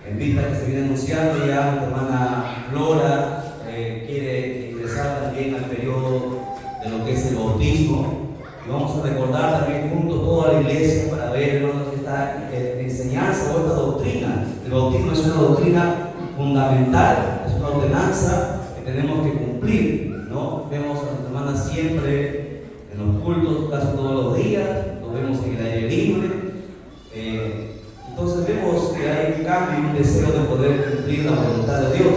en vista que se viene anunciando ya, la hermana Flora quiere ingresar también al periodo de lo que es el bautismo. Y vamos a recordar también juntos toda la iglesia para ver, hermanos, esta enseñanza o esta doctrina. El bautismo es una doctrina fundamental, es una ordenanza que tenemos que cumplir, ¿no? Vemos a las hermanas siempre en los cultos, casi todos los días, lo vemos en el aire libre. Entonces vemos que hay un cambio y un deseo de poder cumplir la voluntad de Dios.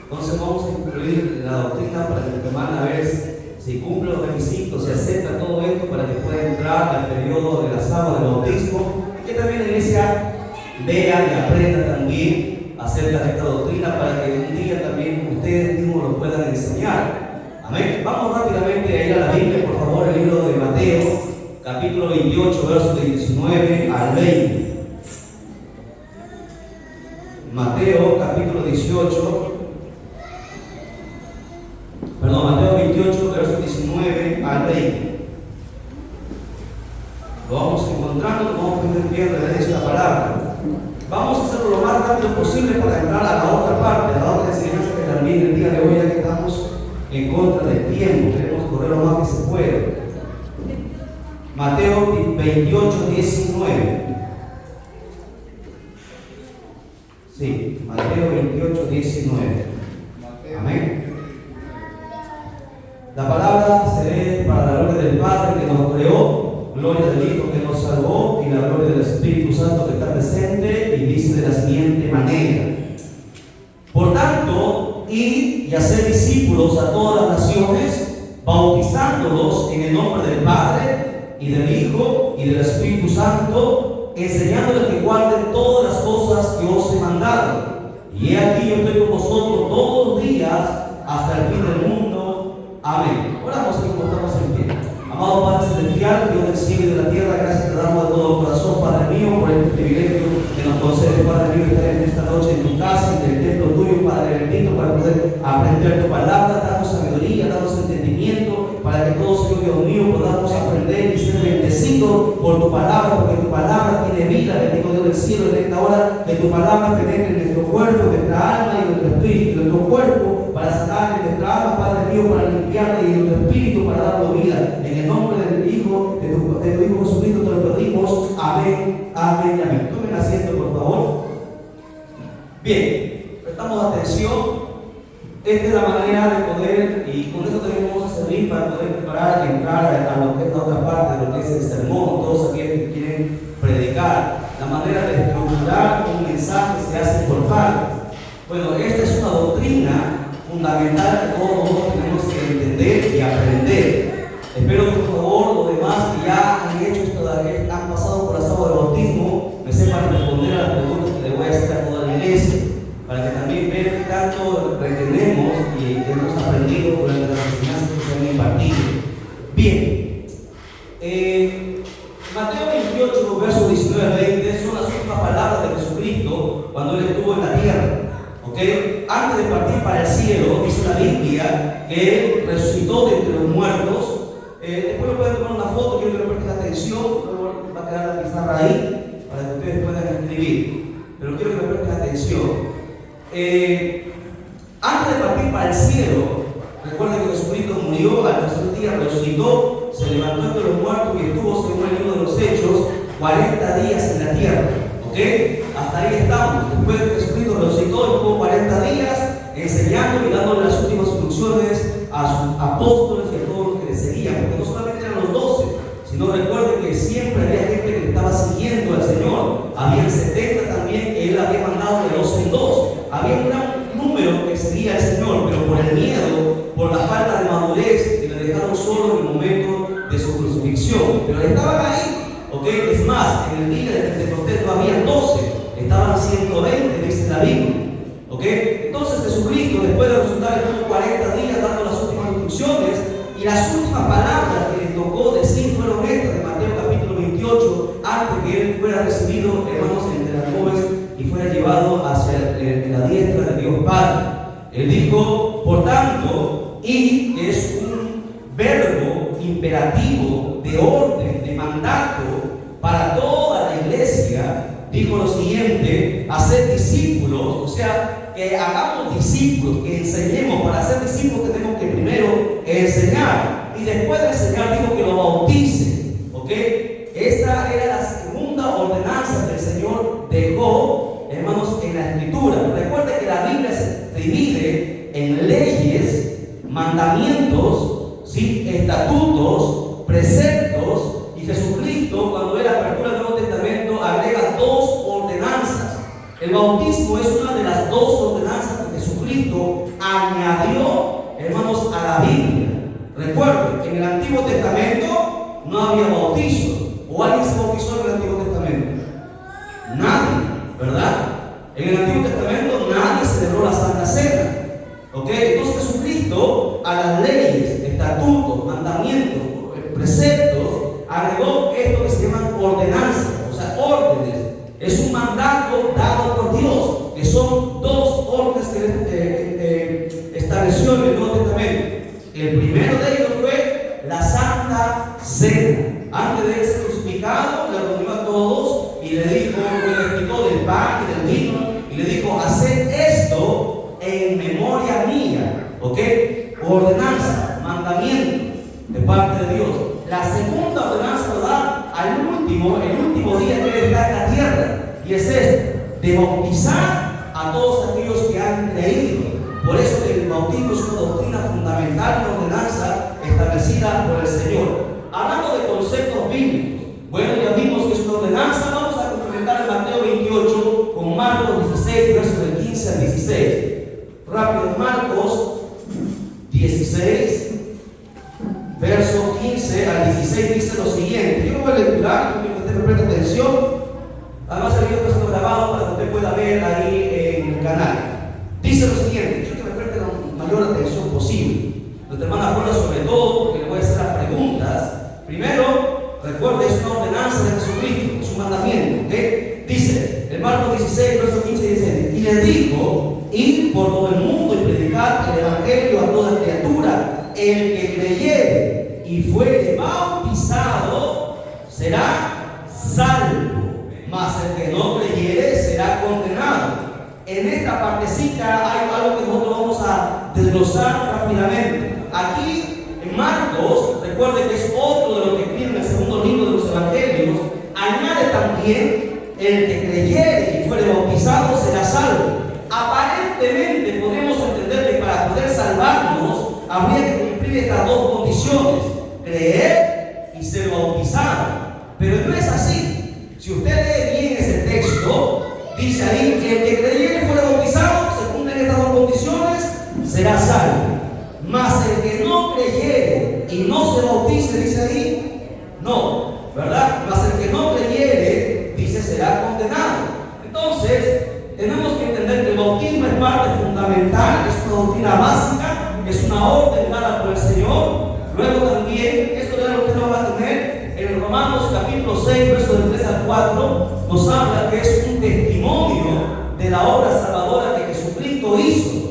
Entonces vamos a incluir la doctrina para que la hermana vea si cumple los requisitos, si acepta todo esto para que pueda entrar al periodo de las aguas del bautismo, y que también la iglesia vea y aprenda también acerca de esta doctrina para que un día también ustedes mismos lo puedan enseñar. Amén. Vamos rápidamente a ir a la Biblia, por favor, el libro de Mateo, capítulo 28, versos de 19 al 20. Mateo, capítulo 18. Mateo 28, versos 19 al 20. Lo vamos encontrando, lo vamos entendiendo la lección de la palabra. Vamos a hacerlo lo más rápido posible para entrar a la otra parte, a la otra enseñanza que también el día de hoy, ya que estamos en contra del tiempo, queremos correr lo más que se puede. Mateo 28, 19. Sí, Mateo 28, 19. Amén. La palabra se lee para la gloria del Padre que nos creó, gloria del Hijo que nos salvó y la gloria del Espíritu Santo que está presente, y dice de la siguiente manera: por tanto, id y haced discípulos a todas las naciones, bautizándolos en el nombre del Padre y del Hijo y del Espíritu Santo, enseñándoles que guarden todas las cosas que os he mandado. Y he aquí, yo estoy con vosotros todos los días hasta el fin del mundo. Amén. Oramos y como estamos en pie. Amado Padre Celestial, Dios del cielo y de la tierra, gracias te damos de todo corazón, Padre mío, por este privilegio que nos concede, Padre mío, estar en esta noche en tu casa, en el templo tuyo, Padre bendito, para poder aprender tu palabra. Danos sabiduría, danos entendimiento, para que todos, Señor Dios mío, podamos aprender y ser bendecidos por tu palabra, porque tu palabra tiene vida. Bendito Dios del cielo, en esta hora que tu palabra penetre en nuestro cuerpo, en nuestra alma y en nuestro espíritu, en nuestro cuerpo, para sanar en nuestra alma, Padre mío, para limpiarle, y en nuestro espíritu para darle vida. En el nombre del Hijo, de tu Hijo Jesucristo te lo pedimos. Amén, amén, amén. Tomen asiento, por favor. Bien, prestamos atención. Esta es la manera de poder, y con esto también vamos a servir para poder preparar y entrar a lo que es la otra parte de lo que es el sermón, todos aquellos que quieren predicar. La manera de estructurar un mensaje se hace por partes. Bueno, esta es una doctrina fundamental que todos nosotros tenemos que entender y aprender. Espero que, por favor, los demás que ya han hecho esto, que han pasado por las aguas del bautismo, me sepan responder a las preguntas que le voy a hacer a toda la iglesia, para que también vean qué tanto pretendemos y hemos aprendido durante las enseñanzas que se han impartido. Bien, Mateo 28, versos 19 al 20 son las últimas palabras de Jesucristo cuando Él estuvo en la tierra. ¿Okay? Antes de partir para el cielo, dice la Biblia que Él resucitó de entre los muertos. Después lo pueden tomar una foto, quiero que le presten atención, luego va a quedar la pizarra ahí para que ustedes puedan escribir. Pero quiero que me presten atención. Antes de partir para el cielo, recuerden que Jesucristo murió, al tercer día resucitó, se levantó entre los muertos y estuvo, según el libro de los Hechos, 40 días en la tierra. ¿Ok? Hasta ahí estamos. Después de que Jesucristo resucitó, estuvo 40 días enseñando y dándole las últimas instrucciones a sus apóstoles y a todos los que le seguían, porque no solamente eran los 12, sino recuerden que siempre había gente que le estaba siguiendo al Señor. Habían 70 también que Él había mandado de 2 en 2. Había un gran número que seguía al Señor, pero por el miedo, por la falta de madurez, que le dejaron solo en el momento de su crucifixión. Pero estaban ahí, ¿ok? Es más, en el día de Pentecostés no había 12, estaban 120, dice la Biblia. ¿Ok? Entonces Jesucristo, después de resucitar, estuvo 40 días dando las últimas instrucciones, y las últimas palabras que le tocó decir fueron estas de Mateo capítulo 28, antes que Él fuera recibido, hermanos, entre las nubes y fuera llevado hacia la diestra de Dios Padre. Él dijo, por tanto, y es un verbo imperativo de orden, de mandato para toda la iglesia, dijo lo siguiente: hacer discípulos, o sea, que hagamos discípulos, que enseñemos. Para hacer discípulos tenemos que primero enseñar, y después de enseñar dijo que lo bautice, ¿ok? Esta era la segunda ordenanza que el Señor dejó, hermanos, en la Escritura. Recuerde que la Biblia se divide en leyes, mandamientos, ¿sí?, estatutos, preceptos, y Jesucristo, cuando él apertura el Nuevo Testamento, agrega dos ordenanzas. El bautismo es una de las dos ordenanzas que Jesucristo añadió, hermanos, a la Biblia. Recuerden que en el Antiguo Testamento no había bautizo. ¿O alguien se bautizó en el Antiguo Testamento? Nadie, ¿verdad? En el Antiguo Testamento nadie celebró la Santa Cena, ¿ok? Entonces Jesucristo a las leyes, estatutos, mandamientos, preceptos, agregó esto que se llaman ordenanzas, o sea, órdenes. Es un mandato dado por Dios, que son dos órdenes que estableció en el Nuevo Testamento. El primero de ellos fue la Santa Cena. Antes de él ser crucificado, le reunió a todos y le dijo, le explicó del pan y del vino, y le dijo: haced esto en memoria mía, ¿ok? Ordenanza, mandamiento de parte de Dios. La segunda ordenanza lo da el último día que él está en la tierra, y es este, de bautizar a todos aquellos que han creído. Por eso que el bautismo es una doctrina fundamental, una ordenanza establecida por el Señor. Hablando de conceptos bíblicos, bueno, ya vimos que es una ordenanza. Vamos a complementar en Mateo 28 con Marcos 16, versos del 15 al 16. Rápido, Marcos 16, verso 15 al 16 dice lo siguiente. Yo voy a lecturar, quiero que usted me preste atención. Además, el video está siendo grabado para que usted pueda ver ahí en el canal. Dice lo siguiente, quiero que me preste la mayor atención posible. Nuestra hermana Juana, sobre todo, porque le voy a hacer las preguntas. Primero, recuerde, es una ordenanza de Jesucristo, es un mandamiento, ¿ok? Dice, en Marcos 16, verso 15 dice: y le dijo: id por todo el mundo y predicad el evangelio a toda criatura. El que creyere y fuere bautizado será salvo, mas el que no creyere será condenado. En esta partecita hay algo que nosotros vamos a desglosar rápidamente. Aquí en Marcos, recuerde que es otro de lo que escribe en el segundo libro de los Evangelios, añade también: el que creyere y fuere bautizado será salvo. Aparentemente podemos entender que para poder salvarnos habría que cumplir estas dos condiciones: creer y ser bautizado. Pero no es así. Si usted lee bien ese texto, dice ahí que el que creyere y fuere bautizado, se cumplen estas dos condiciones, será salvo. Mas el que no creyere y no se bautice, dice ahí, no, ¿verdad? Mas el que no creyere, dice, será condenado. Entonces, tenemos que entender que el bautismo es parte fundamental, es una doctrina básica, es una orden dada por el Señor. Luego también, esto ya lo que usted va a tener en Romanos capítulo 6, versos del 3 al 4, nos habla que es un testimonio de la obra salvadora que Jesucristo hizo.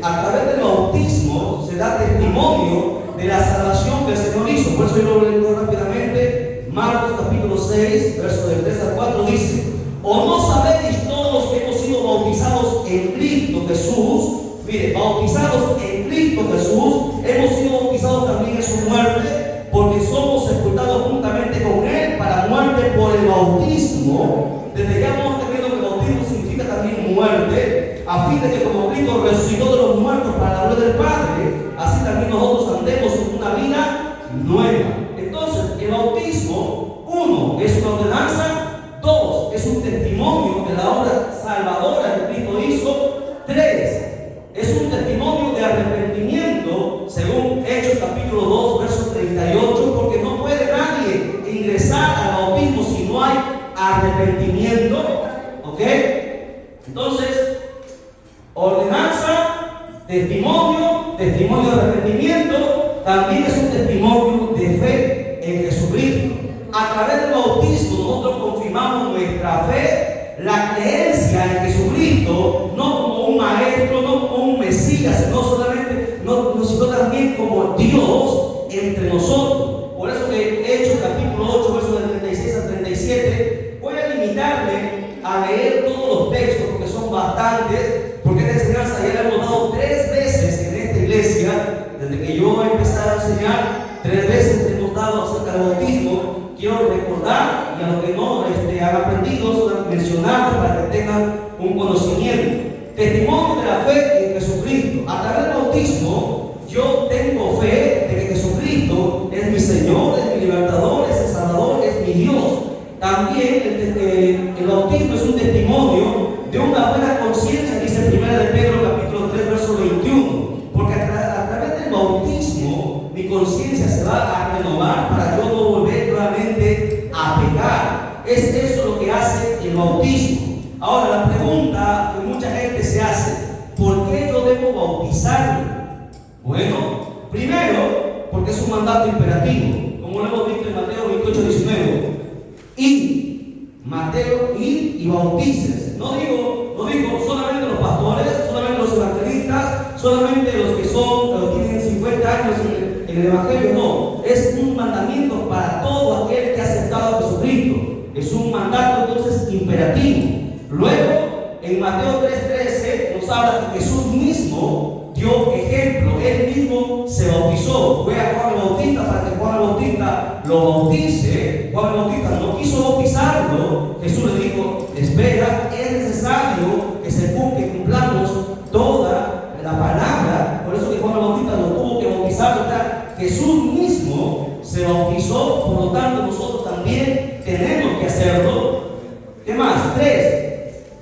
A través del bautismo se da testimonio de la salvación que el Señor hizo. Por eso yo lo leo rápidamente. Marcos capítulo 6, versos del 3 al 4 dice: ¿o no sabéis todos que hemos sido bautizados en Cristo Jesús? Mire, bautizados en Cristo Jesús, hemos sido bautizados también en su muerte, porque somos sepultados juntamente con Él para muerte por el bautismo. Desde ya hemos entendido que el bautismo significa también muerte, a fin de que como Cristo resucitó de los muertos para la gloria del Padre, así también nosotros andemos en una vida nueva. Entonces, el bautismo, uno, es una ordenanza; dos, es un testimonio de la obra salvadora que Cristo hizo; tres, es un testimonio de arrepentimiento, según Hechos capítulo 2, verso 38, porque no puede nadie ingresar al bautismo si no hay arrepentimiento, ¿ok? Entonces, ordenanza, testimonio de arrepentimiento, también es un testimonio de fe en Jesucristo. A través del bautismo nosotros confirmamos nuestra fe, la creencia en Jesucristo, no como un maestro, no como un Mesías, sino también como Dios entre nosotros. Por eso que Hechos capítulo 8, versos del 36 al 37, voy a limitarme bastantes, porque esta enseñanza ya la hemos dado 3 veces en esta iglesia, desde que yo empecé a enseñar, 3 veces hemos dado acerca del bautismo. Quiero recordar, y a los que no han aprendido, solo mencionarlo para que tengan un conocimiento. Testimonio de la fe en Jesucristo. A través del bautismo, yo tengo fe de que Jesucristo es mi Señor, es mi libertador, es el Salvador, es mi Dios. También el bautismo es un testimonio de una buena conciencia, dice 1 de Pedro capítulo 3, verso 21. Porque a través del bautismo, mi conciencia se va a renovar para yo no volver nuevamente a pecar. Es eso lo que hace el bautismo. Ahora, la pregunta que mucha gente se hace: ¿por qué yo debo bautizarme? Bueno, primero, porque es un mandato imperativo, como lo hemos visto en Mateo 28, 19. Mateo, y bautices. No digo solamente los pastores, solamente los evangelistas, solamente los que tienen 50 años en el Evangelio. No, es un mandamiento para todo aquel que ha aceptado a Jesucristo. Es un mandato entonces imperativo. Luego, en Mateo 3:13 nos habla que Jesús mismo dio ejemplo. Él mismo se bautizó. Fue a Juan el Bautista para que Juan el Bautista lo bautice. Juan el Bautista no quiso bautizarlo. Jesús le dijo: espera, es necesario que cumplamos toda la palabra. Por eso que Juan el Bautista lo tuvo que bautizar. Jesús mismo se bautizó, por lo tanto nosotros también tenemos que hacerlo. ¿Qué más? 3.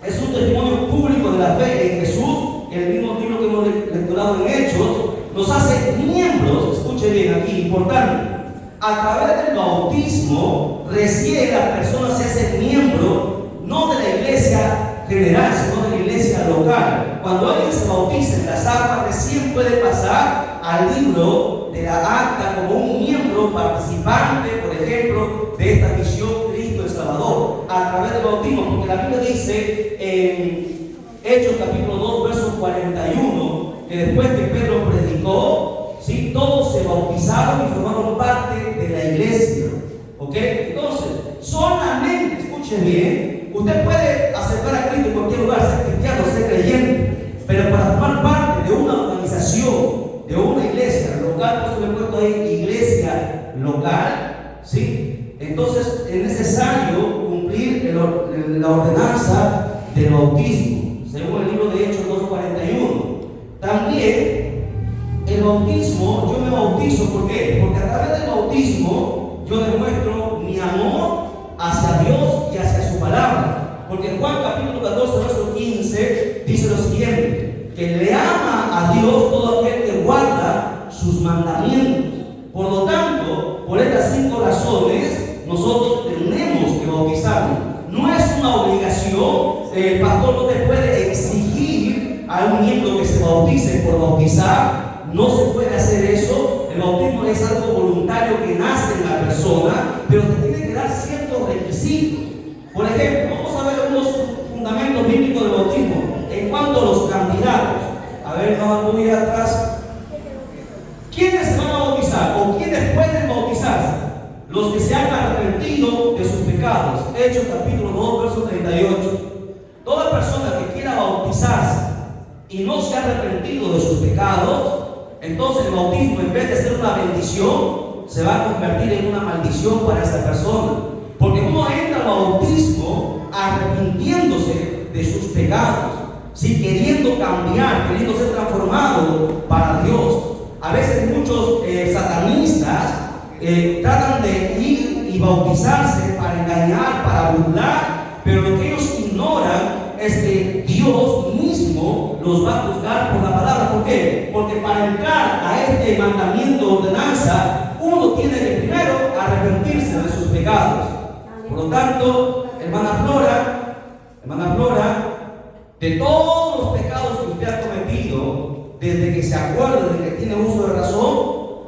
Es un testimonio público de la fe en Jesús. El mismo libro que hemos lecturado en Hechos nos hace miembros. Escuche bien aquí, importante. A través del bautismo, recién la persona se hace miembro, no de la iglesia general, sino de la iglesia local. Cuando alguien se bautiza en las aguas, recién puede pasar al libro de la acta como un miembro participante, por ejemplo, de esta misión Cristo el Salvador, a través del bautismo, porque la Biblia dice en Hechos capítulo 2, verso 41, que después que Pedro predicó, ¿sí?, todos se bautizaron y formaron parte de la iglesia. ¿Ok? Entonces, solamente, escuche bien, usted puede aceptar a Cristo en cualquier lugar, ser cristiano, ser creyente, pero para formar parte de una organización, de una iglesia local, por eso le he puesto ahí iglesia local, ¿sí? Entonces es necesario cumplir la ordenanza del bautismo, según el libro de Hechos 2:41. También el bautismo, yo me bautizo, ¿por qué? Porque a través del bautismo yo demuestro mi amor hacia Dios y hacia su palabra. Porque en Juan capítulo 14, verso 15 dice lo siguiente: que le ama a Dios todo aquel que guarda sus mandamientos. Por lo tanto, por estas 5 razones, nosotros tenemos que bautizarnos. No es una obligación. El pastor no te puede exigir a un miembro que se bautice por bautizar. No se puede hacer eso. El bautismo es algo voluntario que nace en la persona, pero te tiene que dar ciertos requisitos. Por ejemplo, vamos a ver algunos fundamentos bíblicos del bautismo en cuanto a los candidatos. A ver, vamos muy atrás. ¿Quiénes se van a bautizar o quiénes pueden bautizarse? Los que se han arrepentido de sus pecados. Hechos capítulo 2, verso 38. Toda persona que quiera bautizarse y no se ha arrepentido de sus pecados, entonces el bautismo, en vez de ser una bendición, se va a convertir en una maldición para esa persona. Porque uno entra al bautismo arrepintiéndose de sus pecados, ¿sí?, queriendo cambiar, queriendo ser transformado para Dios. A veces muchos satanistas tratan de ir y bautizarse para engañar, para burlar, pero lo que ellos ignoran es que Dios mismo los va a juzgar por la palabra. ¿Por qué? Porque para entrar a este mandamiento, ordenanza, uno tiene que primero arrepentirse de sus pecados. Por lo tanto, hermana Flora, de todos los pecados que usted ha cometido, desde que se acuerde de que tiene uso de razón,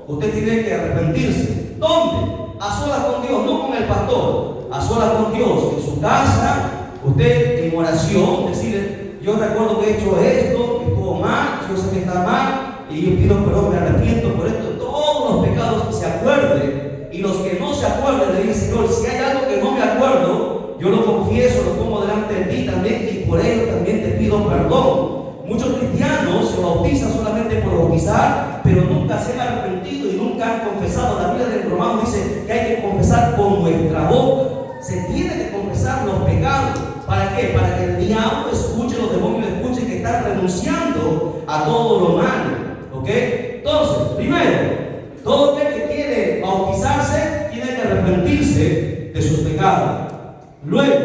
usted tiene que arrepentirse. ¿Dónde? A solas con Dios, no con el pastor. A solas con Dios, en su casa, usted en oración, decirle: yo recuerdo que he hecho esto, que estuvo mal, yo sé que está mal, y yo pido perdón, me arrepiento por esto. Todos los pecados que se acuerde, y los que no se acuerden, le dicen: Señor, si hay algo que no me acuerdo, yo lo confieso, lo pongo delante de ti también y por ello también te pido perdón. Muchos cristianos se bautizan solamente por bautizar, pero nunca se han arrepentido y nunca han confesado. La Biblia del Romano dice que hay que confesar con nuestra boca. Se tiene que confesar los pecados. ¿Para qué? Para que el diablo escuche, los demonios escuchen que están renunciando a todo lo malo. ¿Ok? Entonces, primero, todo aquel que quiere bautizarse tiene que arrepentirse de sus pecados. Luego,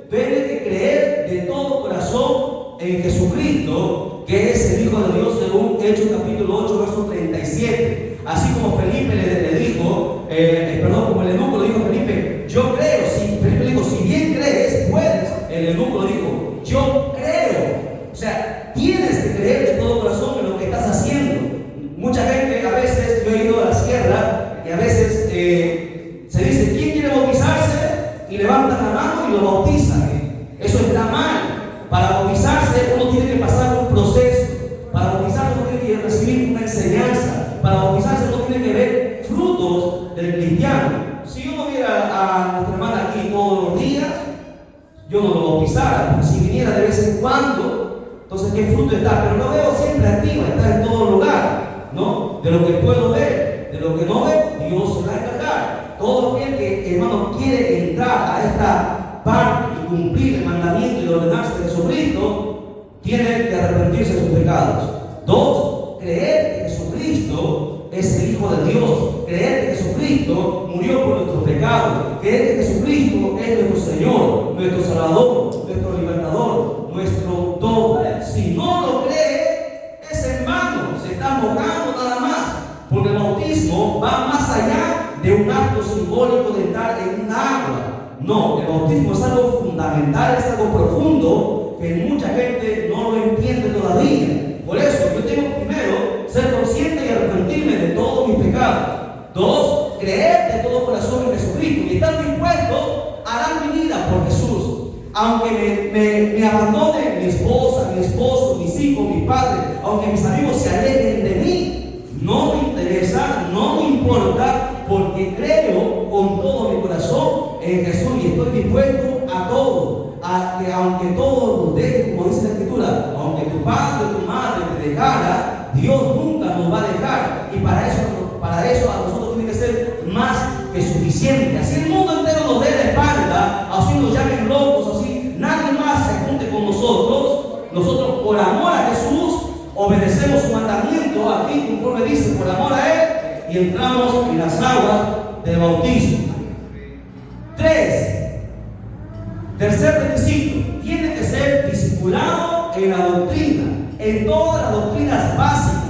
tiene que creer de todo corazón en Jesucristo, que es el Hijo de Dios, según Hechos capítulo 8, verso 37. Así como Felipe le dijo, como el eunuco le dijo a Felipe, yo creo. Si Felipe le dijo, si bien crees, puedes. El eunuco le dijo, yo creo. O sea, tienes que creer de todo corazón en lo que estás haciendo. Mucha gente, a veces, yo he ido a la sierra y a veces se dice, ¿quién quiere bautizarse? Y levantan la mano y lo bautizan. Eso está mal. Para bautizarse uno tiene que pasar un proceso. Para bautizarse uno tiene que recibir una enseñanza. Para bautizarse uno tiene que ver frutos del cristiano. Si yo no viera a nuestra hermana aquí todos los días, yo no lo bautizara. Porque si viniera de vez en cuando, entonces ¿qué fruto está? Pero lo veo siempre activa, está en todo lugar, ¿no? De lo que puedo ver, de lo que no veo, Dios se va a encargar. Todo aquel que, hermano, quiere entrar a esta parte y cumplir el mandamiento y el ordenanza de Jesucristo, tiene que arrepentirse de sus pecados. 2, creer que Jesucristo es el Hijo de Dios, creer que Jesucristo murió por nuestros pecados, creer que Jesucristo es nuestro Señor, nuestro Salvador, nuestro Libertador, nuestro todo. Si no lo cree, es en vano, se está mojando nada más, porque el bautismo va más allá de un acto simbólico de estar en un agua. No, el bautismo es algo fundamental, es algo profundo que mucha gente no lo entiende todavía. Por eso yo tengo primero ser consciente y arrepentirme de todos mis pecados. 2, creer de todo corazón en Jesucristo y estar dispuesto a dar mi vida por Jesús. Aunque me abandone mi esposa, mi esposo, mis hijos, mi padre, aunque mis amigos se alejen de mí, no me interesa, no me importa, porque creo con todo mi corazón en Jesús y estoy dispuesto a todo, a que aunque todo nos deje, como dice la Escritura, aunque tu padre o tu madre te dejara, Dios nunca nos va a dejar, y para eso a nosotros tiene que ser más que suficiente. Así el mundo entero nos dé la espalda, así nos llamen locos, así nadie más se junte con nosotros por amor a Jesús obedecemos su mandamiento aquí conforme dice, por amor a Él, y entramos en las aguas del bautismo. 3. Tercer requisito, tiene que ser discipulado en la doctrina, en todas las doctrinas básicas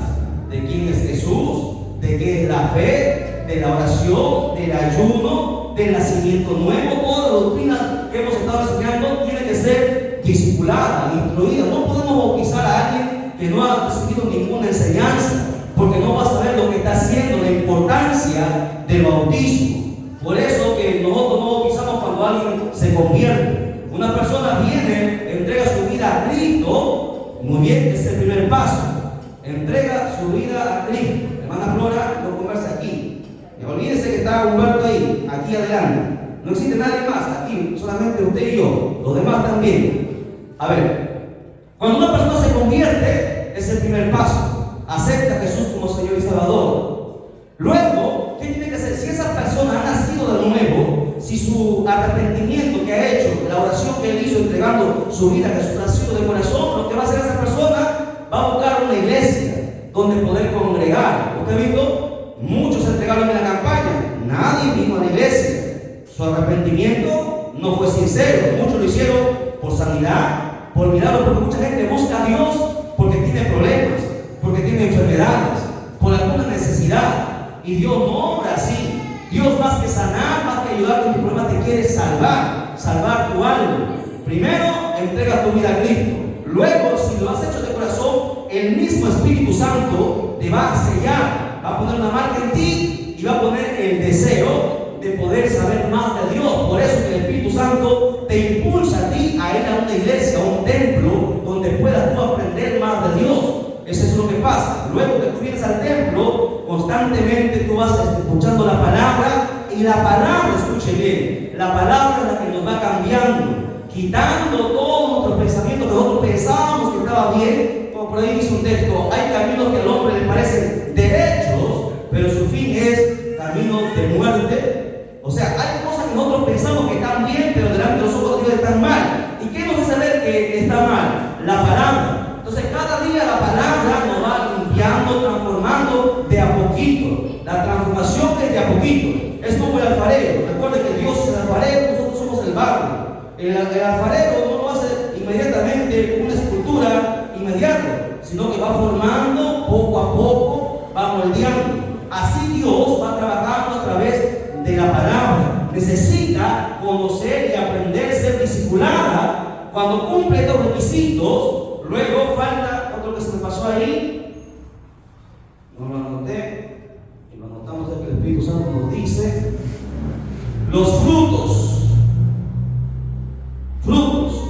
de quién es Jesús, de qué es la fe, de la oración, del ayuno, del nacimiento nuevo. Todas las doctrinas que hemos estado enseñando tienen que ser discipuladas, instruidas. No podemos bautizar a alguien que no ha recibido ninguna enseñanza, porque no va a saber lo que está haciendo, la importancia del bautismo. Por eso que nosotros no bautizamos cuando alguien se convierte. Una persona viene, entrega su vida a Cristo, muy bien, ese es el primer paso. Entrega su vida a Cristo. Hermana Flora, no converse aquí. Olvídense que está Humberto ahí, aquí adelante. No existe nadie más aquí, solamente usted y yo, los demás también. A ver, cuando una persona se convierte, es el primer paso. Acepta a Jesús como Señor y Salvador. Luego, ¿qué tiene que hacer? Si esa persona ha nacido de nuevo, si su arrepentimiento que ha hecho, la oración que él hizo entregando su vida a Jesús ha sido de corazón, lo que va a hacer esa persona, va a buscar una iglesia donde poder congregar. ¿Usted ha visto? Muchos se entregaron en la campaña, nadie vino a la iglesia. Su arrepentimiento no fue sincero. Muchos lo hicieron por sanidad, por milagro, porque mucha gente busca a Dios porque tiene problemas, porque tiene enfermedades, por alguna necesidad. Y Dios no obra así. Dios, más que sanar, más que ayudarte en tu problema, te quiere salvar tu alma. Primero, entrega tu vida a Cristo. Luego, si lo has hecho de corazón, el mismo Espíritu Santo te va a sellar, va a poner una marca en ti y va a poner el deseo de poder saber más de Dios. Por eso que el Espíritu Santo te impulsa a ti a ir a una iglesia, a un templo, donde puedas tú aprender más de Dios. Eso es lo que pasa. Luego que tú vienes al templo, constantemente tú vas escuchando la palabra, y la palabra, escuche bien, la palabra es la que nos va cambiando. quitando todos nuestros pensamientos que nosotros pensábamos que estaba bien. Como por ahí dice un texto, hay caminos que al hombre le parecen derechos, pero su fin es camino de muerte. O sea, hay cosas que nosotros pensamos que están bien, pero delante de los ojos de Dios están mal. ¿Y qué nos hace saber que está mal? La palabra. Entonces cada día la palabra nos va limpiando, transformando de a poquito. La transformación es de a poquito. Es como el alfarero. Recuerden que Dios es el alfarero, nosotros somos el barro. El alfarero no lo hace inmediatamente una escultura inmediata, sino que va formando poco a poco, va moldeando. Así Dios va trabajando a través de la palabra. Necesita conocer y aprender, ser discipulada. Cuando cumple estos requisitos, luego falta otro que se me pasó ahí. No lo anoté. Y lo anotamos ya que el Espíritu Santo nos dice. Los frutos. Frutos.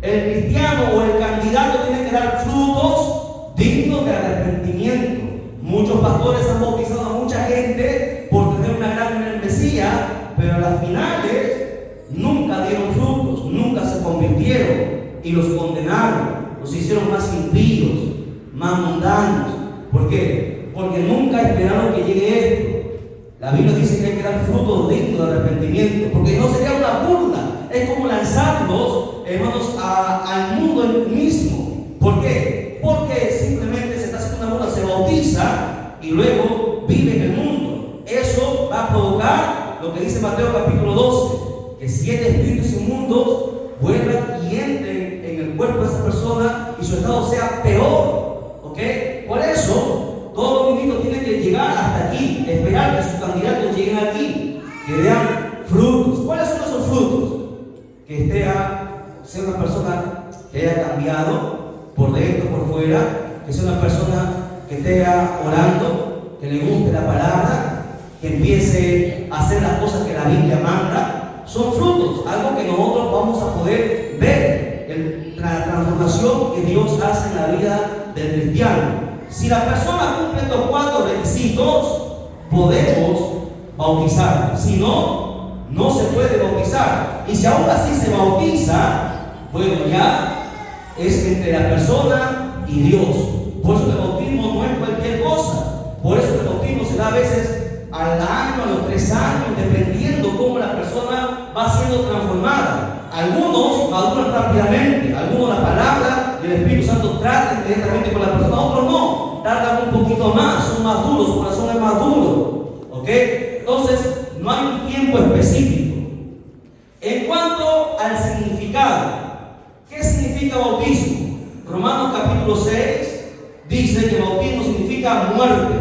El cristiano o el candidato tiene que dar frutos dignos de arrepentimiento. Muchos pastores han bautizado a mucha gente por tener una gran membresía, pero a las finales nunca dieron frutos, nunca se convirtieron y los condenaron, los hicieron más impíos, más mundanos. ¿Por qué? Porque nunca esperaron que llegue esto. La Biblia dice que hay que dar frutos dignos de arrepentimiento, porque no sería una burla, es como lanzarlos, hermanos, al mundo mismo. ¿Por qué? Porque simplemente se está haciendo una burla, se bautiza y luego vive en el mundo. Eso va a provocar lo que dice Mateo capítulo 12, que 7 espíritus inmundos vuelvan y entren en el cuerpo de esa persona y su estado sea peor. ¿Ok? Por eso, todos los ministros tienen que llegar hasta aquí, esperar que sus candidatos lleguen aquí, que vean frutos. ¿Cuáles son esos frutos? Que sea una persona que haya cambiado por dentro, por fuera, que sea una persona que esté orando, que le guste la palabra, que empiece a hacer las cosas que la Biblia manda. Son frutos, algo que nosotros vamos a poder ver, la transformación que Dios hace en la vida del cristiano. Si la persona cumple estos 4 requisitos, podemos bautizar. Si no, no se puede bautizar. Y si aún así se bautiza, bueno, ya es entre la persona y Dios. Por eso el bautismo no es cualquier cosa. Por eso el bautismo se da a veces al año, a los 3 años, dependiendo cómo la persona va siendo transformada. Algunos maduran rápidamente, algunos la palabra del Espíritu Santo trata inmediatamente con la persona, otros no, tardan un poquito más, son más duros, su corazón es más duro. ¿Ok? Entonces, no hay un tiempo específico. En cuanto al significado, ¿qué significa bautismo? Romanos capítulo 6 dice que bautismo significa muerte.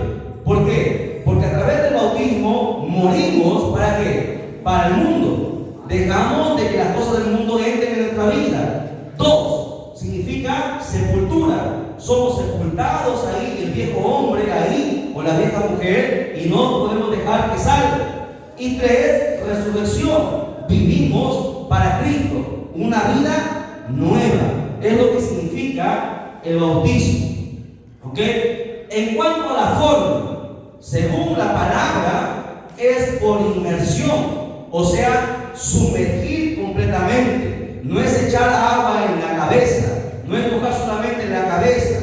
¿Por qué? Porque a través del bautismo morimos, ¿para qué? Para el mundo. Dejamos de que las cosas del mundo entren en nuestra vida. 2, significa sepultura. Somos sepultados ahí, el viejo hombre ahí, o la vieja mujer, y no podemos dejar que salga. Y 3, resurrección. Vivimos para Cristo, una vida nueva. Es lo que significa el bautismo. ¿Ok? En cuanto a la forma, según la palabra, es por inmersión, o sea, sumergir completamente. No es echar agua en la cabeza, no es mojar solamente en la cabeza,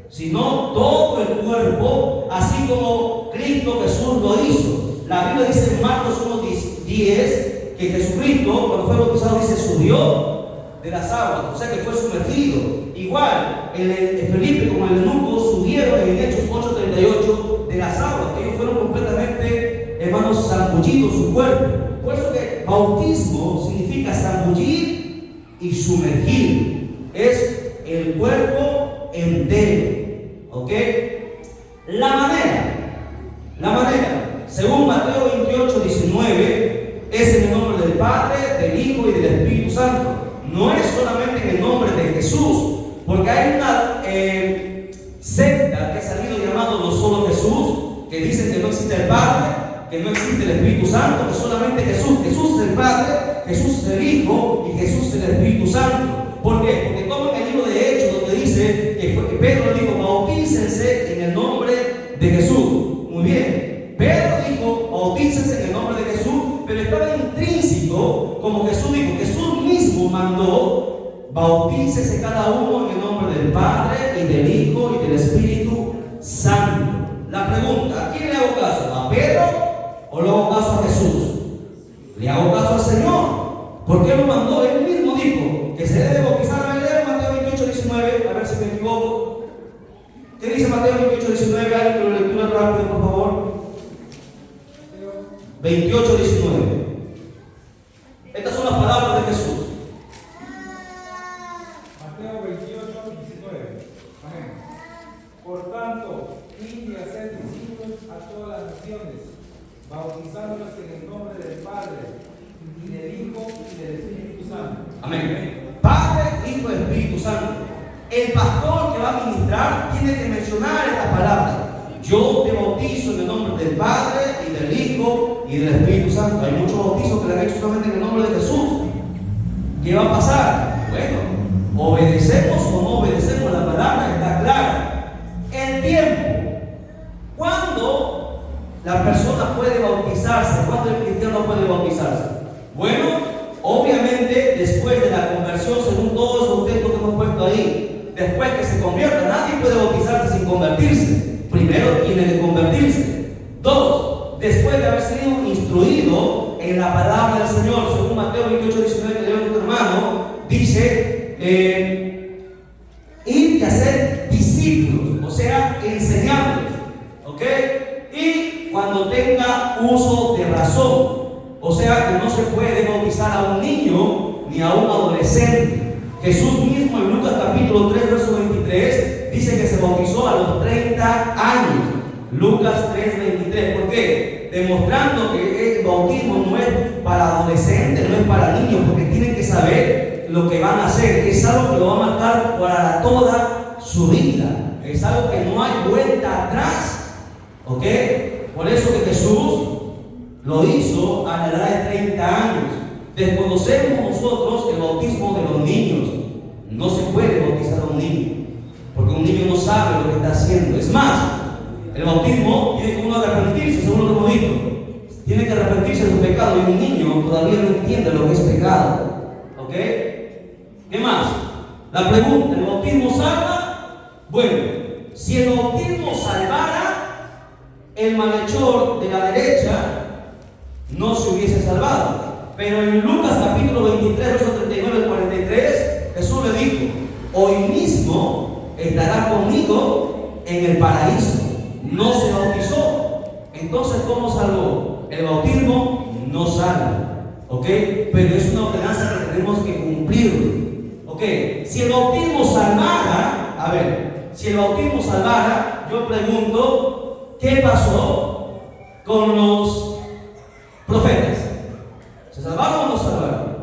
sino todo el cuerpo, así como Cristo Jesús lo hizo. La Biblia dice en Marcos 1:10 que Jesucristo, cuando fue bautizado, dice subió de las aguas, o sea que fue sumergido. Igual, el Felipe como el eunuco subieron en Hechos 8:38 de las aguas. Ellos fueron completamente, hermanos, zambullidos su cuerpo. Por eso que bautismo significa zambullir y sumergir. Es el cuerpo entero. ¿Ok? La manera, según Mateo 28:19, es en el nombre del Padre, del Hijo y del Espíritu Santo. No es solamente en el nombre de Jesús, porque hay una secta que ha salido llamado Los Solo Jesús, que dicen que no existe el Padre, que no existe el Espíritu Santo, que solamente Jesús. Jesús es el Padre, Jesús es el Hijo y Jesús es el Espíritu Santo. ¿Por qué? Porque toman el libro de Hechos donde dice que Pedro dijo, bautícense en el nombre de Jesús. Muy bien, Pedro dijo, bautícense en el nombre de Jesús, pero estaba intrínseco, como Jesús dijo, Jesús salvó en el nombre del Padre, y del Hijo, y del Espíritu Santo. La pregunta: ¿a quién le hago caso? ¿A Pedro o le hago caso a Jesús? Le hago caso al Señor, porque Él lo mandó. Él mismo dijo que se debe bautizar. A leer Mateo 28, 19, a ver si me equivoco. ¿Qué dice Mateo 28, 19? Alguien que lo lectura rápido, por favor. 28, 19. Estas son las palabras de Jesús. Mateo 28, 19. Amén. Por tanto, id y haced discípulos a todas las naciones, bautizándolos en el nombre del Padre, y del Hijo, y del Espíritu Santo. Amén. Padre, Hijo y Espíritu Santo. El pastor que va a ministrar tiene que mencionar esta palabra: yo te bautizo en el nombre del Padre, y del Hijo, y del Espíritu Santo. Hay muchos bautizos que le han hecho solamente en el nombre de Jesús. ¿Qué va a pasar? Bueno, obedecemos o no obedecemos la palabra, está clara. El tiempo. ¿Cuándo la persona puede bautizarse? ¿Cuándo el cristiano puede bautizarse? Bueno, obviamente después de la conversión, según todos esos textos que hemos puesto ahí. Después que se convierta, nadie puede bautizarse sin convertirse. Primero tiene que convertirse. 2, después de haber sido instruido en la palabra del Señor, según Mateo 28, 19, que leo nuestro hermano, dice: ir y hacer discípulos, o sea, enseñarlos. ¿Ok? Y cuando tenga uso de razón, o sea, que no se puede bautizar a un niño ni a un adolescente. Jesús mismo en Lucas capítulo 3, verso 23, dice que se bautizó a los 30 años. Lucas 3, 23. ¿Por qué? Demostrando que el bautismo no es para adolescentes, no es para niños, porque tienen que saber lo que van a hacer. Es algo que lo va a marcar para toda su vida. Es algo que no hay vuelta atrás. ¿Ok? Por eso que Jesús lo hizo a la edad de 30 años. Desconocemos nosotros el bautismo de los niños. No se puede bautizar a un niño, porque un niño no sabe lo que está haciendo. Es más, el bautismo tiene que uno arrepentirse, según lo que hemos visto. Tiene que arrepentirse de su pecado, y un niño todavía no entiende lo que es pecado. ¿Ok? ¿Qué más? La pregunta: ¿el bautismo salva? Bueno, si el bautismo salvara, el malhechor de la derecha no se hubiese salvado. Pero en Lucas capítulo 23, verso 39 al 43, Jesús le dijo: hoy mismo estará conmigo en el paraíso. No se bautizó. Entonces, ¿cómo salvó? El bautismo no salva. ¿Ok? Pero es una ordenanza que tenemos que cumplir. ¿Ok? Si el bautismo salvara, a ver, si el bautismo salvara, yo pregunto: ¿qué pasó con los profetas? ¿Se salvaron o no salvaron?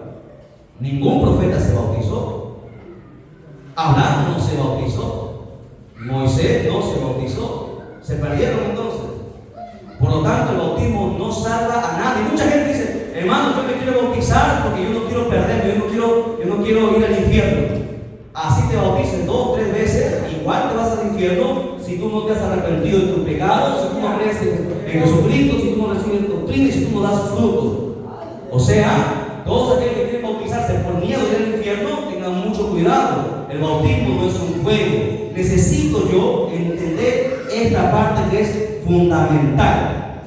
Ningún profeta se bautizó. Abraham no se bautizó. Moisés no se bautizó. Se perdieron entonces. Por lo tanto, el bautismo no salva a nadie. Mucha gente dice: hermano, yo me quiero bautizar porque yo no quiero perderme, yo no quiero ir al infierno. Así te bautices 2 o 3 veces, igual te vas al infierno si tú no te has arrepentido de tus pecados, si tú no crees en Jesucristo, si tú no recibes doctrina y si tú no das fruto. O sea, todos aquellos que quieren bautizarse por miedo de ir al infierno, tengan mucho cuidado. El bautismo no es un juego. Necesito yo entender esta parte que es fundamental.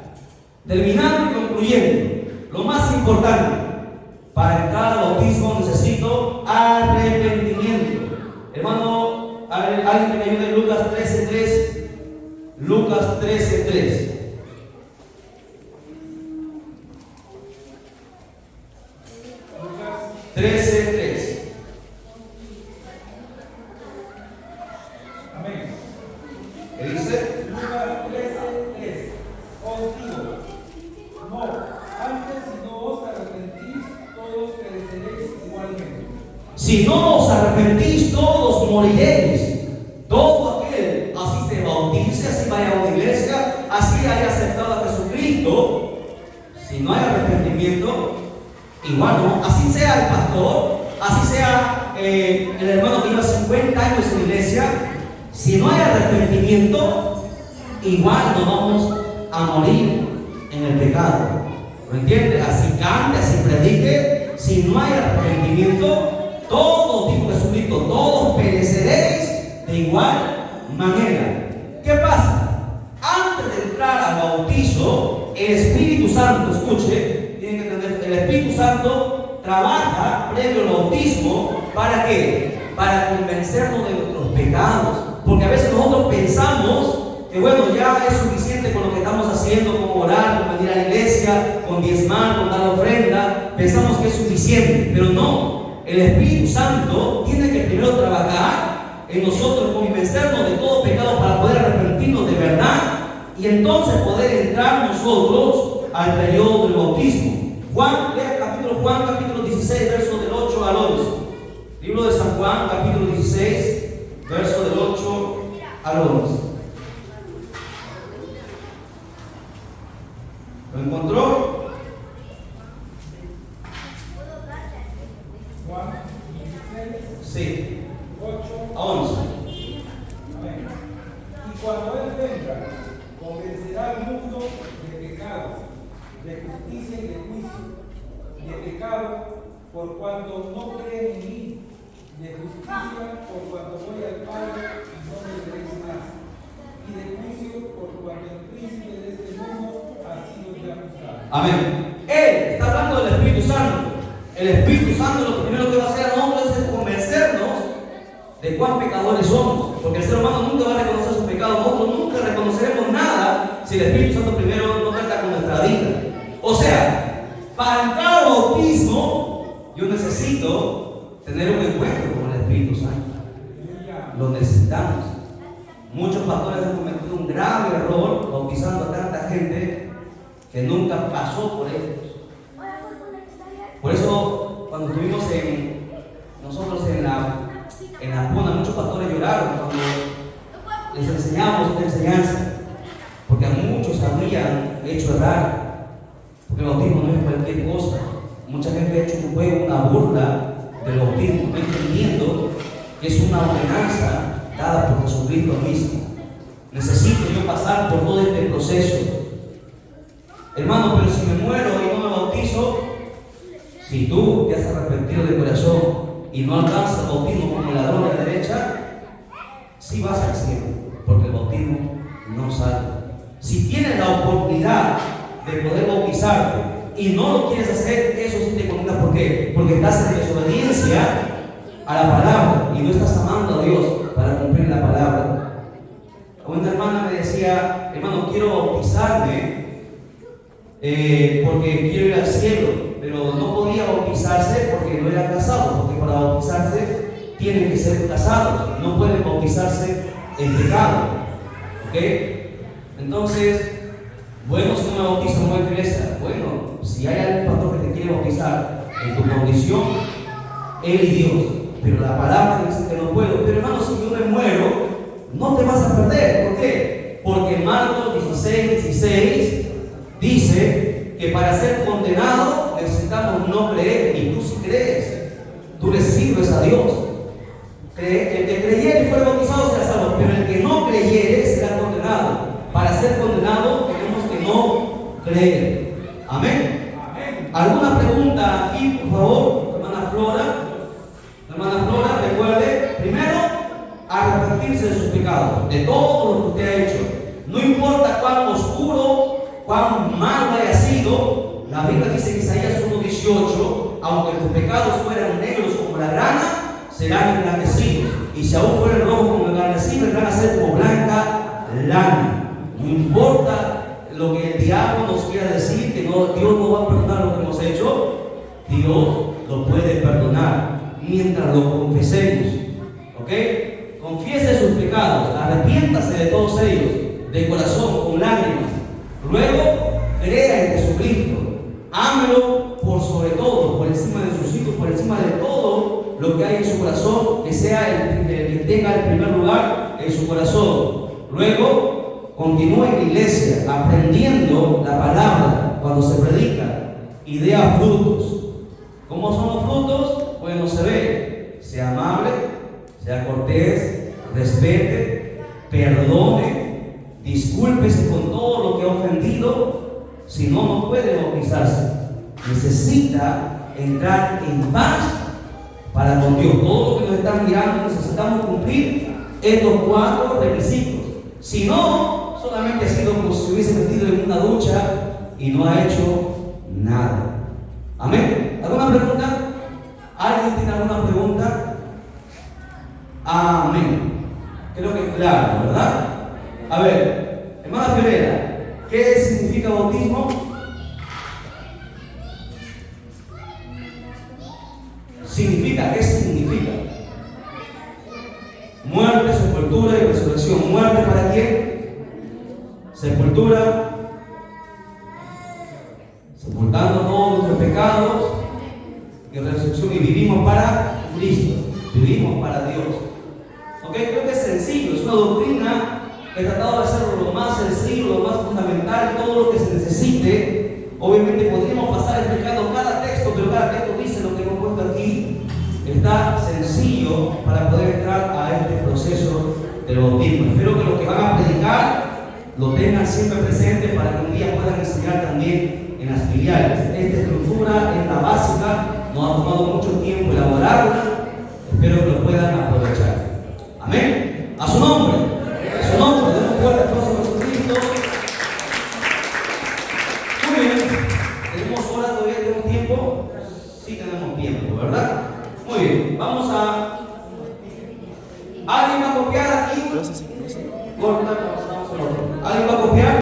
Terminando y concluyendo, lo más importante: para entrar al bautismo necesito arrepentimiento. Hermano, alguien que me ayude en Lucas 13:3. Lucas 13:3. Lucas 13:3. Amén. ¿Qué dice? Lucas 13:3. Os digo, no, antes si no os arrepentís, todos pereceréis igualmente. Si no os arrepentís, todos moriréis. Todo aquel así se bautice, así vaya a una iglesia, así haya aceptado a Jesucristo, si no hay arrepentimiento, igual no. Así sea el pastor, así sea el hermano que lleva 50 años en la iglesia, si no hay arrepentimiento, igual nos vamos a morir en el pecado. ¿Lo entiendes? Así cante, así predique, si no hay arrepentimiento, Todos, dijo Jesucristo, todos pereceréis de igual manera. ¿Qué pasa? Antes de entrar al bautizo, el Espíritu Santo, escuche, tienen que entender, el Espíritu Santo trabaja previo al bautismo. ¿Para qué? Para convencernos de nuestros pecados. Porque a veces nosotros pensamos que bueno, ya es suficiente con lo que estamos haciendo, como orar, con venir a la iglesia, con diezmar, con dar ofrenda. Pensamos que es suficiente, pero no. El Espíritu Santo tiene que primero trabajar en nosotros, convencernos de todo pecado para poder arrepentirnos de verdad y entonces poder entrar nosotros al periodo del bautismo. Lea Juan capítulo 16, versos del 8 al 11. Libro de San Juan, capítulo 16, verso del 8 al 11. ¿Lo encontró? Juan 16, Sí. 8 A 11. Amén. Y cuando Él venga, convencerá al mundo de pecado, de justicia y de juicio. De pecado, por cuanto no creen en mí. De justicia, por cuanto voy al Padre y no me veréis más. Y de juicio, por cuanto el príncipe de este mundo ha sido ya juzgado. Amén. Él está hablando del Espíritu Santo. El Espíritu Santo lo primero que va a hacer a nosotros es convencernos de cuán pecadores somos. Porque el ser humano nunca va a reconocer sus pecados. Nosotros nunca reconoceremos nada si el Espíritu Santo primero no trata con nuestra vida. O sea, para entrar al bautismo, yo necesito tener un encuentro con el Espíritu Santo. Lo necesitamos. Muchos pastores han cometido un grave error bautizando a tanta gente que nunca pasó por ellos. Por eso, cuando estuvimos nosotros en la Puna, muchos pastores lloraron cuando les enseñamos esta enseñanza, porque a muchos habían hecho errar, porque el bautismo no es cualquier cosa. Mucha gente ha hecho un juego, una burla del bautismo, no entendiendo que es una ordenanza dada por Jesucristo mismo. Necesito yo pasar por todo este proceso. Hermano, pero si me muero y no me bautizo, si tú te has arrepentido de corazón y no alcanzas el bautismo como el ladrón de la derecha, sí vas al cielo, porque el bautismo no salva. Si tienes la oportunidad de poder bautizarte y no lo quieres hacer, eso sí te condenas. ¿Por qué? Porque estás en desobediencia a la palabra y no estás amando a Dios para cumplir la palabra. Una hermana me decía: hermano, quiero bautizarme porque quiero ir al cielo, pero no podía bautizarse porque no era casado, porque para bautizarse tienen que ser casados, no pueden bautizarse en pecado. ¿Ok? Entonces, bueno, si no me bautizo no voy a iglesia. Bueno, si hay algún pastor que te quiere bautizar en tu condición, él y Dios, pero la palabra dice que no puedo. Pero hermano, si yo me muero, no te vas a perder. ¿Por qué? Porque Marcos 16:16 dice que para ser condenado necesitamos no creer, y tú sí crees, tú le sirves a Dios. El que creyere y fuera bautizado será salvo, pero el que no creyere será condenado. Para ser condenado tenemos que no creer. Amén. Amén. ¿Alguna pregunta aquí, por favor, hermana Flora? Hermana Flora, recuerde, primero, arrepentirse de sus pecados, de todo lo que usted ha hecho. No importa cuán oscuro, cuán malo haya sido, la Biblia dice en Isaías 1:18, aunque tus pecados fueran negros como la grana, serán emblanquecidos. Y si aún fueran rojos como el carmesí, vendrán a ser como blanca lana. No importa lo que el diablo nos quiera decir, que Dios no va a perdonar lo que hemos hecho, Dios lo puede perdonar mientras lo confesemos. ¿Ok? Confiese sus pecados, arrepiéntase de todos ellos, de corazón, con lágrimas. Luego, crea en Jesucristo. Ámelo por sobre todo, por encima de sus hijos, por encima de todo lo que hay en su corazón, que sea el que tenga el primer lugar en su corazón. Luego, continúe en la iglesia, aprendiendo la palabra cuando se predica y dé frutos. ¿Cómo son los frutos? Bueno, se ve. Sea amable, sea cortés, respete, perdone, discúlpese con todo lo que ha ofendido. Si no, no puede bautizarse. Necesita entrar en paz para con Dios. Todos los que nos están mirando necesitamos cumplir estos 4 requisitos. Si no, solamente ha sido como si hubiese metido en una ducha y no ha hecho nada. Amén. ¿Alguna pregunta? ¿Alguien tiene alguna pregunta? Amén. Creo que claro, ¿verdad? A ver, hermana Fiorella, ¿qué significa bautismo? ¿Qué significa? Muerte, sepultura y resurrección. ¿Muerte para quién? Sepultura, sepultando todos nuestros pecados, y resurrección, y vivimos para Cristo, vivimos para Dios. Ok, creo que es sencillo, es una doctrina que he tratado de hacerlo lo más sencillo, lo más fundamental, todo lo que se necesite. Obviamente podríamos pasar explicando cada texto, pero cada texto dice lo que hemos puesto aquí. Está sencillo para poder entrar a este proceso del bautismo. Espero que los que van a predicar lo tengan siempre presente para que un día puedan enseñar también en las filiales. Esta estructura es la básica, nos ha tomado mucho tiempo elaborarla. Espero que lo puedan aprovechar. Amén. A su nombre. A su nombre. Demos un fuerte aplauso a Jesucristo. Muy bien. ¿Tenemos hora todavía? ¿Tenemos tiempo? Sí tenemos tiempo, ¿verdad? Muy bien. Vamos a... ¿Alguien va a copiar aquí? Corta, pasamos al otro. ¿Alguien va a copiar?